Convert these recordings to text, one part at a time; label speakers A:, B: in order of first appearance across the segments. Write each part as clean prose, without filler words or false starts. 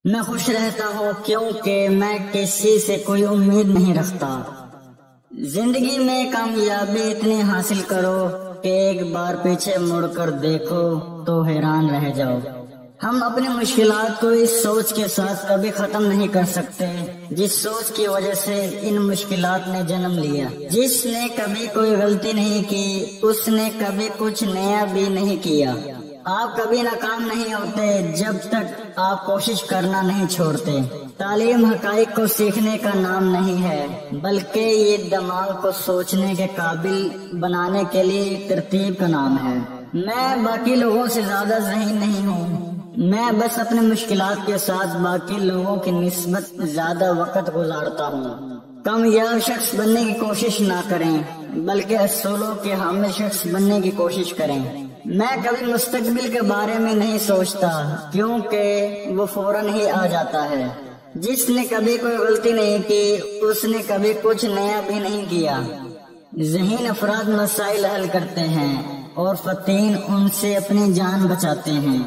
A: میں خوش رہتا ہوں کیونکہ میں کسی سے کوئی امید نہیں رکھتا۔ زندگی میں کامیابی اتنی حاصل کرو کہ ایک بار پیچھے مڑ کر دیکھو تو حیران رہ جاؤ۔ ہم اپنی مشکلات کو اس سوچ کے ساتھ کبھی ختم نہیں کر سکتے جس سوچ کی وجہ سے ان مشکلات نے جنم لیا۔ جس نے کبھی کوئی غلطی نہیں کی اس نے کبھی کچھ نیا بھی نہیں کیا۔ آپ کبھی ناکام نہیں ہوتے جب تک آپ کوشش کرنا نہیں چھوڑتے۔ تعلیم حقائق کو سیکھنے کا نام نہیں ہے بلکہ یہ دماغ کو سوچنے کے قابل بنانے کے لیے ترتیب کا نام ہے۔ میں باقی لوگوں سے زیادہ ذہین نہیں ہوں، میں بس اپنے مشکلات کے ساتھ باقی لوگوں کی نسبت زیادہ وقت گزارتا ہوں۔ کامیاب شخص بننے کی کوشش نہ کریں بلکہ اصولوں کے حامل شخص بننے کی کوشش کریں۔ میں کبھی مستقبل کے بارے میں نہیں سوچتا کیونکہ وہ فوراً ہی آ جاتا ہے۔ جس نے کبھی کوئی غلطی نہیں کی اس نے کبھی کچھ نیا بھی نہیں کیا۔ ذہین افراد مسائل حل کرتے ہیں اور فطین ان سے اپنی جان بچاتے ہیں۔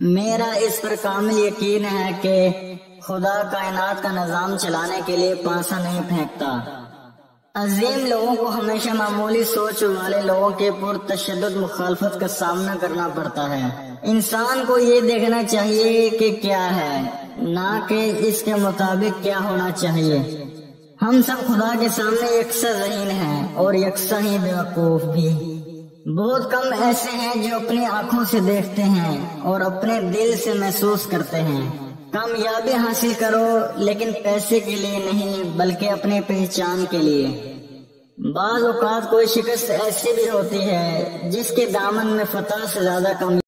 A: میرا اس پر کامل یقین ہے کہ خدا کائنات کا نظام چلانے کے لیے پانسا نہیں پھینکتا۔ عظیم لوگوں کو ہمیشہ معمولی سوچ والے لوگوں کے پرتشدد مخالفت کا سامنا کرنا پڑتا ہے۔ انسان کو یہ دیکھنا چاہیے کہ کیا ہے، نہ کہ اس کے مطابق کیا ہونا چاہیے۔ ہم سب خدا کے سامنے یکساں ذہین ہیں اور یکساں ہی بیوقوف بھی۔ بہت کم ایسے ہیں جو اپنی آنکھوں سے دیکھتے ہیں اور اپنے دل سے محسوس کرتے ہیں۔ کامیابی حاصل کرو لیکن پیسے کے لیے نہیں بلکہ اپنی پہچان کے لیے۔ بعض اوقات کوئی شکست ایسی بھی ہوتی ہے جس کے دامن میں فتح سے زیادہ کامیابی